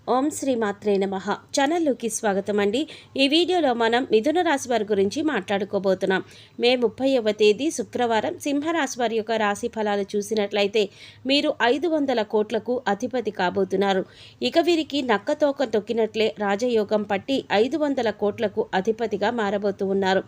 ఓం శ్రీ మాత్రే నమః. ఛానల్లోకి స్వాగతం అండి. ఈ వీడియోలో మనం మిథున రాశి వారి గురించి మాట్లాడుకోబోతున్నాం. మే 30వ తేదీ శుక్రవారం సింహరాశి వారి యొక్క రాశి ఫలాలు చూసినట్లయితే మీరు 500 కోట్లకు అధిపతి కాబోతున్నారు. ఇక వీరికి నక్కతోక తొక్కినట్లే రాజయోగం పట్టి 500 కోట్లకు అధిపతిగా మారబోతూ ఉన్నారు.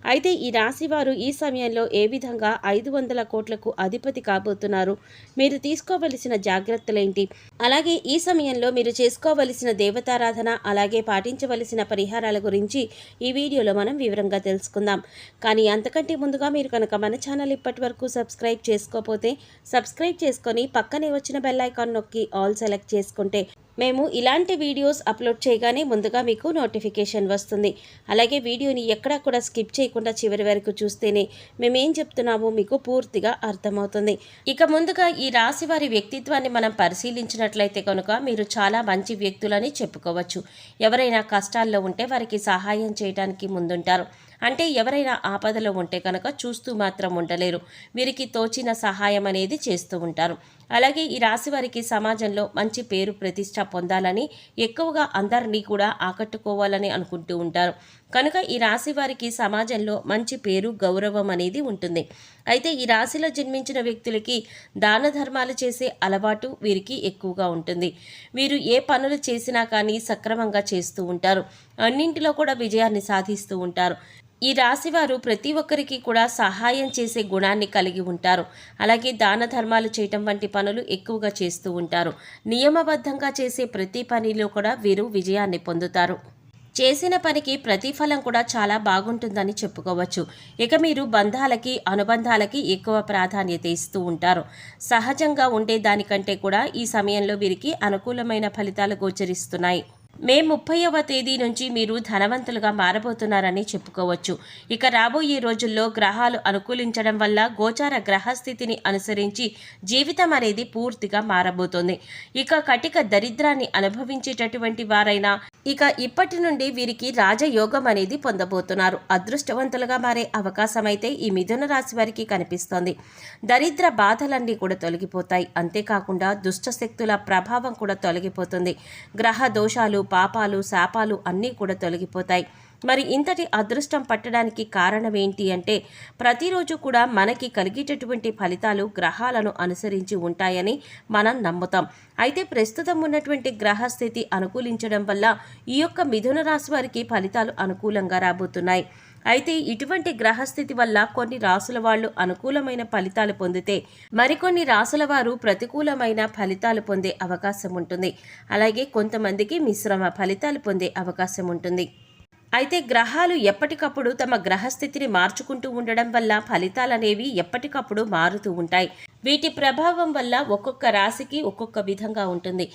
అయితే ఈ రాశి వారు ఈ సమయంలో ఏ విధంగా 500 కోట్లకు అధిపతి కాబోతున్నారు, మీరు తీసుకోవలసిన జాగ్రత్తలేంటి, అలాగే ఈ సమయంలో మీరు చేసుకోవలసిన దేవతారాధన అలాగే పాటించవలసిన పరిహారాల గురించి ఈ వీడియోలో మనం వివరంగా తెలుసుకుందాం. కానీ అంతకంటే ముందుగా మీరు కనుక మన ఛానల్ ఇప్పటి వరకు సబ్స్క్రైబ్ చేసుకోకపోతే సబ్స్క్రైబ్ చేసుకొని పక్కనే వచ్చిన బెల్ ఐకాన్ నొక్కి ఆల్ సెలెక్ట్ చేసుకుంటే మేము ఇలాంటి వీడియోస్ అప్లోడ్ చేయగానే ముందుగా మీకు నోటిఫికేషన్ వస్తుంది. అలాగే వీడియోని ఎక్కడా కూడా స్కిప్ చేయకుండా చివరి వరకు చూస్తేనే మేమేం చెప్తున్నామో మీకు పూర్తిగా అర్థమవుతుంది. ఇక ముందుగా ఈ రాశి వారి వ్యక్తిత్వాన్ని మనం పరిశీలించినట్లయితే కనుక మీరు చాలా మంచి వ్యక్తులని చెప్పుకోవచ్చు. ఎవరైనా కష్టాల్లో ఉంటే వారికి సహాయం చేయడానికి ముందుంటారు. అంటే ఎవరైనా ఆపదలో ఉంటే కనుక చూస్తూ మాత్రం ఉండలేరు. వీరికి తోచిన సహాయం అనేది చేస్తూ ఉంటారు. అలాగే ఈ రాశి వారికి సమాజంలో మంచి పేరు ప్రతిష్ట పొందాలని, ఎక్కువగా అందరినీ కూడా ఆకట్టుకోవాలని అనుకుంటూ ఉంటారు. కనుక ఈ రాశి వారికి సమాజంలో మంచి పేరు గౌరవం అనేది ఉంటుంది. అయితే ఈ రాశిలో జన్మించిన వ్యక్తులకి దాన ధర్మాలు చేసే అలవాటు వీరికి ఎక్కువగా ఉంటుంది. వీరు ఏ పనులు చేసినా కానీ సక్రమంగా చేస్తూ ఉంటారు. అన్నింటిలో కూడా విజయాన్ని సాధిస్తూ ఉంటారు. ఈ రాశివారు ప్రతి ఒక్కరికి కూడా సహాయం చేసే గుణాన్ని కలిగి ఉంటారు. అలాగే దాన ధర్మాలు చేయటం వంటి పనులు ఎక్కువగా చేస్తూ ఉంటారు. నియమబద్ధంగా చేసే ప్రతి పనిలో కూడా వీరు విజయాన్ని పొందుతారు. చేసిన పనికి ప్రతిఫలం కూడా చాలా బాగుంటుందని చెప్పుకోవచ్చు. ఇక మీరు బంధాలకి అనుబంధాలకి ఎక్కువ ప్రాధాన్యత ఇస్తూ ఉంటారు. సహజంగా ఉండే దానికంటే కూడా ఈ సమయంలో వీరికి అనుకూలమైన ఫలితాలు గోచరిస్తున్నాయి. మే 30వ తేదీ నుంచి మీరు ధనవంతులుగా మారబోతున్నారని చెప్పుకోవచ్చు. ఇక రాబోయే రోజుల్లో గ్రహాలు అనుకూలించడం వల్ల గోచార గ్రహస్థితిని అనుసరించి జీవితం అనేది పూర్తిగా మారబోతోంది. ఇక కటిక దరిద్రాన్ని అనుభవించేటటువంటి వారైనా ఇక ఇప్పటి నుండి వీరికి రాజయోగం అనేది పొందబోతున్నారు. అదృష్టవంతులుగా మారే అవకాశం అయితే ఈ మిథున రాశి వారికి కనిపిస్తోంది. దరిద్ర బాధలన్నీ కూడా తొలగిపోతాయి. అంతేకాకుండా దుష్ట శక్తుల ప్రభావం కూడా తొలగిపోతుంది. గ్రహ దోషాలు, పాపాలు, శాపాలు అన్నీ కూడా తొలగిపోతాయి. మరి ఇంతటి అదృష్టం పట్టడానికి కారణం ఏంటి అంటే ప్రతిరోజు కూడా మనకి కలిగేటటువంటి ఫలితాలు గ్రహాలను అనుసరించి ఉంటాయని మనం నమ్ముతాం. అయితే ప్రస్తుతం ఉన్నటువంటి గ్రహస్థితి అనుకూలించడం వల్ల ఈ యొక్క మిథున రాశి వారికి ఫలితాలు అనుకూలంగా రాబోతున్నాయి. అయితే ఇటువంటి గ్రహస్థితి వల్ల కొన్ని రాసుల వాళ్ళు అనుకూలమైన ఫలితాలు పొందితే మరికొన్ని రాసుల వారు ప్రతికూలమైన ఫలితాలు పొందే అవకాశం ఉంటుంది. అలాగే కొంతమందికి మిశ్రమ ఫలితాలు పొందే అవకాశం ఉంటుంది. అయితే గ్రహాలు ఎప్పటికప్పుడు తమ గ్రహస్థితిని మార్చుకుంటూ ఉండడం వల్ల ఫలితాలనేవి ఎప్పటికప్పుడు మారుతూ ఉంటాయి. వీటి ప్రభావం వల్ల ఒక్కొక్క రాశికి ఒక్కొక్క విధంగా ఉంటుంది.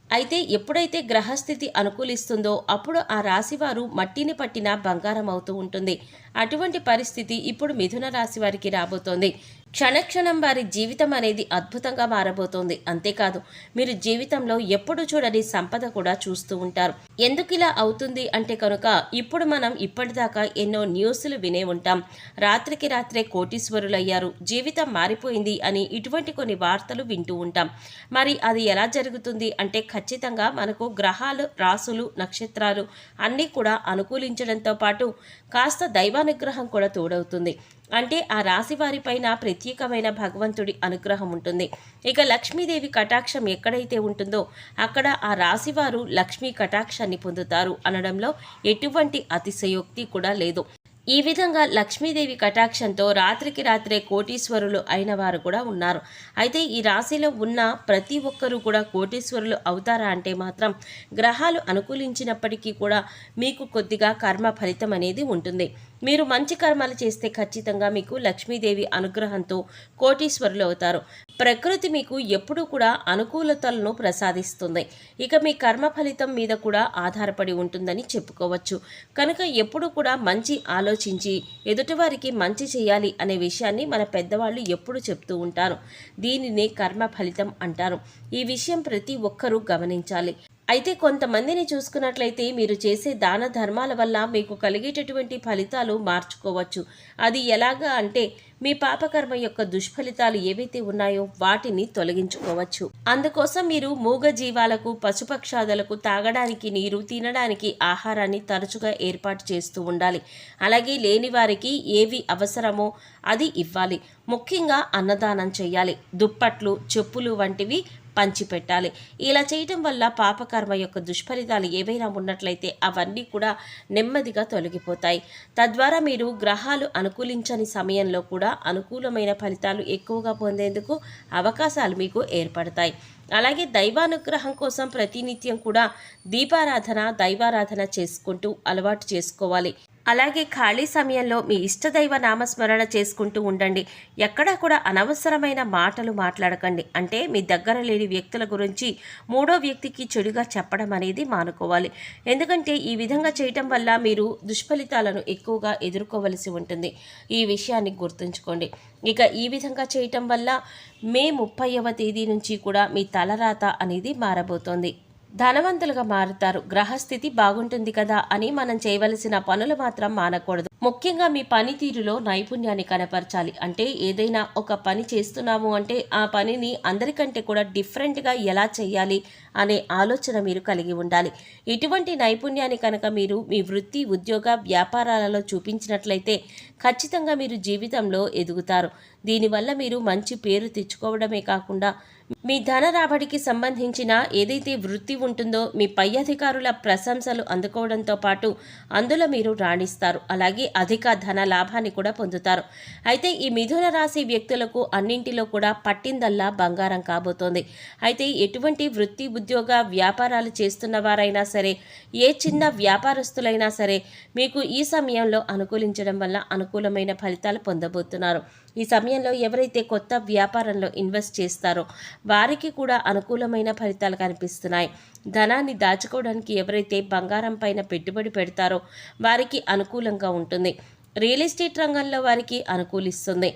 అయితే ఎప్పుడైతే గ్రహస్థితి అనుకూలిస్తుందో అప్పుడు ఆ రాశివారు మట్టిని పట్టిన బంగారం అవుతూ ఉంటుంది. అటువంటి పరిస్థితి ఇప్పుడు మిథున రాశి వారికి రాబోతోంది. క్షణక్షణం వారి జీవితం అనేది అద్భుతంగా మారబోతోంది. అంతేకాదు మీరు జీవితంలో ఎప్పుడు చూడని సంపద కూడా చూస్తూ ఉంటారు. ఎందుకు ఇలా అవుతుంది అంటే కనుక ఇప్పుడు మనం ఇప్పటిదాకా ఎన్నో న్యూస్లు వినే ఉంటాం. రాత్రికి రాత్రే కోటీశ్వరులయ్యారు, జీవితం మారిపోయింది అని ఇటువంటి కొన్ని వార్తలు వింటూ ఉంటాం. మరి అది ఎలా జరుగుతుంది అంటే ఖచ్చితంగా మనకు గ్రహాలు, రాసులు, నక్షత్రాలు అన్నీ కూడా అనుకూలించడంతో పాటు కాస్త దైవానుగ్రహం కూడా తోడవుతుంది. అంటే ఆ రాశి వారిపైన ప్రత్యేకమైన భగవంతుడి అనుగ్రహం ఉంటుంది. ఇక లక్ష్మీదేవి కటాక్షం ఎక్కడైతే ఉంటుందో అక్కడ ఆ రాశివారు లక్ష్మీ కటాక్షాన్ని పొందుతారు అనడంలో ఎటువంటి అతిశయోక్తి కూడా లేదు. ఈ విధంగా లక్ష్మీదేవి కటాక్షంతో రాత్రికి రాత్రే కోటీశ్వరులు అయిన వారు కూడా ఉన్నారు. అయితే ఈ రాశిలో ఉన్న ప్రతి ఒక్కరూ కూడా కోటీశ్వరులు అవుతారా అంటే మాత్రం గ్రహాలు అనుకూలించినప్పటికీ కూడా మీకు కొద్దిగా కర్మ ఫలితం అనేది ఉంటుంది. మీరు మంచి కర్మలు చేస్తే ఖచ్చితంగా మీకు లక్ష్మీదేవి అనుగ్రహంతో కోటీశ్వరులు అవుతారు. ప్రకృతి మీకు ఎప్పుడూ కూడా అనుకూలతలను ప్రసాదిస్తుంది. ఇక మీ కర్మ ఫలితం మీద కూడా ఆధారపడి ఉంటుందని చెప్పుకోవచ్చు. కనుక ఎప్పుడు కూడా మంచి ఆలోచించి ఎదుటివారికి మంచి చేయాలి అనే విషయాన్ని మన పెద్దవాళ్ళు ఎప్పుడు చెప్తూ ఉంటారు. దీనినే కర్మ ఫలితం అంటారు. ఈ విషయం ప్రతి ఒక్కరూ గమనించాలి. అయితే కొంతమందిని చూసుకున్నట్లయితే మీరు చేసే దాన ధర్మాల వల్ల మీకు కలిగేటటువంటి ఫలితాలు మార్చుకోవచ్చు. అది ఎలాగా అంటే మీ పాపకర్మ యొక్క దుష్ఫలితాలు ఏవైతే ఉన్నాయో వాటిని తొలగించుకోవచ్చు. అందుకోసం మీరు మూగ జీవాలకు, పశుపక్షాదులకు తాగడానికి నీరు, తినడానికి ఆహారాన్ని తరచుగా ఏర్పాటు చేస్తూ ఉండాలి. అలాగే లేని వారికి ఏవి అవసరమో అది ఇవ్వాలి. ముఖ్యంగా అన్నదానం చేయాలి. దుప్పట్లు, చెప్పులు వంటివి పంచిపెట్టాలి. ఇలా చేయటం వల్ల పాపకర్మ యొక్క దుష్ఫలితాలు ఏవైనా ఉన్నట్లయితే అవన్నీ కూడా నెమ్మదిగా తొలగిపోతాయి. తద్వారా మీరు గ్రహాలు అనుకూలించని సమయంలో కూడా అనుకూలమైన ఫలితాలు ఎక్కువగా పొందేందుకు అవకాశాలు మీకు ఏర్పడతాయి. అలాగే దైవానుగ్రహం కోసం ప్రతినిత్యం కూడా దైవారాధన చేసుకుంటూ అలవాటు చేసుకోవాలి. అలాగే ఖాళీ సమయంలో మీ ఇష్టదైవ నామస్మరణ చేసుకుంటూ ఉండండి. ఎక్కడా కూడా అనవసరమైన మాటలు మాట్లాడకండి. అంటే మీ దగ్గర లేని వ్యక్తుల గురించి మూడో వ్యక్తికి చెడుగా చెప్పడం అనేది మానుకోవాలి. ఎందుకంటే ఈ విధంగా చేయటం వల్ల మీరు దుష్ఫలితాలను ఎక్కువగా ఎదుర్కోవలసి ఉంటుంది. ఈ విషయాన్ని గుర్తుంచుకోండి. ఇక ఈ విధంగా చేయటం వల్ల మే 30వ తేదీ నుంచి కూడా మీ తలరాత అనేది మారబోతోంది. ధనవంతులుగా మారుతారు. గ్రహస్థితి బాగుంటుంది కదా అని మనం చేయవలసిన పనులు మాత్రం మానకూడదు. ముఖ్యంగా మీ పనితీరులో నైపుణ్యాన్ని కనపరచాలి. అంటే ఏదైనా ఒక పని చేస్తున్నాము అంటే ఆ పనిని అందరికంటే కూడా డిఫరెంట్గా ఎలా చేయాలి అనే ఆలోచన మీరు కలిగి ఉండాలి. ఇటువంటి నైపుణ్యాన్ని కనుక మీరు మీ వృత్తి, ఉద్యోగ, వ్యాపారాలలో చూపించినట్లయితే ఖచ్చితంగా మీరు జీవితంలో ఎదుగుతారు. దీనివల్ల మీరు మంచి పేరు తెచ్చుకోవడమే కాకుండా మీ ధన రాబడికి సంబంధించిన ఏదైతే వృత్తి ఉంటుందో మీ పై అధికారుల ప్రశంసలు అందుకోవడంతో పాటు అందులో మీరు రాణిస్తారు. అలాగే అధిక ధన లాభాన్ని కూడా పొందుతారు. అయితే ఈ మిథున రాశి వ్యక్తులకు అన్నింటిలో కూడా పట్టిందల్లా బంగారం కాబోతోంది. అయితే ఎటువంటి వృత్తి, ఉద్యోగ, వ్యాపారాలు చేస్తున్న వారైనా సరే, ఏ చిన్న వ్యాపారస్తులైనా సరే మీకు ఈ సమయంలో అనుకూలించడం వల్ల అనుకూలమైన ఫలితాలు పొందబోతున్నారు. ఈ సమయంలో ఎవరైతే కొత్త వ్యాపారంలో ఇన్వెస్ట్ చేస్తారో వారికి కూడా అనుకూలమైన ఫలితాలు కనిపిస్తున్నాయి. ధనాన్ని దాచుకోవడానికి ఎవరైతే బంగారం పైన పెట్టుబడి పెడతారో వారికి అనుకూలంగా ఉంటుంది. రియల్ ఎస్టేట్ రంగంలో వారికి అనుకూలిస్తుంది.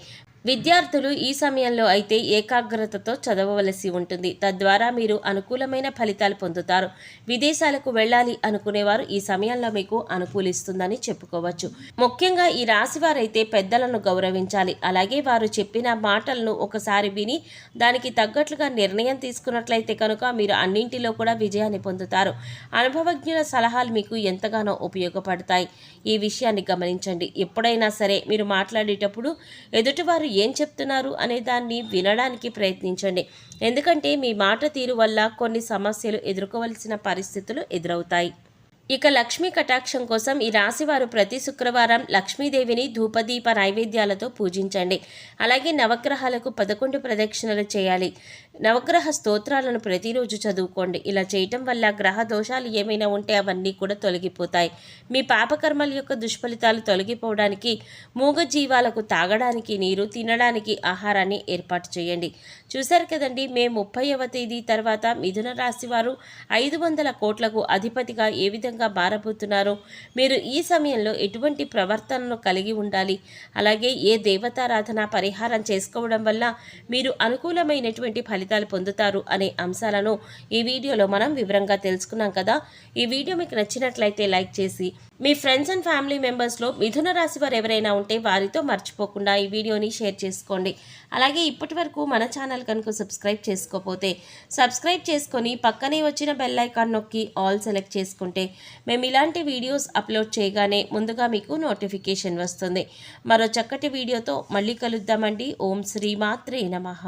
విద్యార్థులు ఈ సమయంలో అయితే ఏకాగ్రతతో చదవవలసి ఉంటుంది. తద్వారా మీరు అనుకూలమైన ఫలితాలు పొందుతారు. విదేశాలకు వెళ్ళాలి అనుకునేవారు ఈ సమయంలో మీకు అనుకూలిస్తుందని చెప్పుకోవచ్చు. ముఖ్యంగా ఈ రాశి వారైతే పెద్దలను గౌరవించాలి. అలాగే వారు చెప్పిన మాటలను ఒకసారి విని దానికి తగ్గట్లుగా నిర్ణయం తీసుకున్నట్లయితే కనుక మీరు అన్నింటిలో కూడా విజయాన్ని పొందుతారు. అనుభవజ్ఞుల సలహాలు మీకు ఎంతగానో ఉపయోగపడతాయి. ఈ విషయాన్ని గమనించండి. ఎప్పుడైనా సరే మీరు మాట్లాడేటప్పుడు ఎదుటివారు ఏం చెప్తున్నారు అనే దాన్ని వినడానికి ప్రయత్నించండి. ఎందుకంటే మీ మాట తీరు వల్ల కొన్ని సమస్యలు ఎదుర్కోవలసిన పరిస్థితులు ఎదురవుతాయి. ఇక లక్ష్మీ కటాక్షం కోసం ఈ రాశివారు ప్రతి శుక్రవారం లక్ష్మీదేవిని ధూపదీప నైవేద్యాలతో పూజించండి. అలాగే నవగ్రహాలకు 11 ప్రదక్షిణలు చేయాలి. నవగ్రహ స్తోత్రాలను ప్రతిరోజు చదువుకోండి. ఇలా చేయటం వల్ల గ్రహ దోషాలు ఏమైనా ఉంటే అవన్నీ కూడా తొలగిపోతాయి. మీ పాపకర్మల యొక్క దుష్ఫలితాలు తొలగిపోవడానికి మూగ జీవాలకు తాగడానికి నీరు, తినడానికి ఆహారాన్ని ఏర్పాటు చేయండి. చూశారు కదండి, మే 30వ తేదీ తర్వాత మిథున రాశి వారు 500 కోట్లకు అధిపతిగా ఏ విధంగా మారబోతున్నారు. మీరు ఈ సమయంలో ఎటువంటి ప్రవర్తనను కలిగి ఉండాలి, అలాగే ఏ దేవతారాధన పరిహారం చేసుకోవడం వల్ల మీరు అనుకూలమైనటువంటి ఫలితాలు పొందుతారు అనే అంశాలను ఈ వీడియోలో మనం వివరంగా తెలుసుకున్నాం కదా. ఈ వీడియో మీకు నచ్చినట్లయితే లైక్ చేసి మీ ఫ్రెండ్స్ అండ్ ఫ్యామిలీ మెంబర్స్లో మిథున రాశి వారు ఎవరైనా ఉంటే వారితో మర్చిపోకుండా ఈ వీడియోని షేర్ చేసుకోండి. అలాగే ఇప్పటి వరకు మన ఛానల్ కనుక సబ్స్క్రైబ్ చేసుకోకపోతే సబ్స్క్రైబ్ చేసుకొని పక్కనే వచ్చిన బెల్ ఐకాన్ నొక్కి ఆల్ సెలెక్ట్ చేసుకుంటే మేము ఇలాంటి వీడియోస్ అప్లోడ్ చేయగానే ముందుగా మీకు నోటిఫికేషన్ వస్తుంది. మరో చక్కటి వీడియోతో మళ్ళీ కలుద్దామండి. ఓం శ్రీ మాత్రే నమః.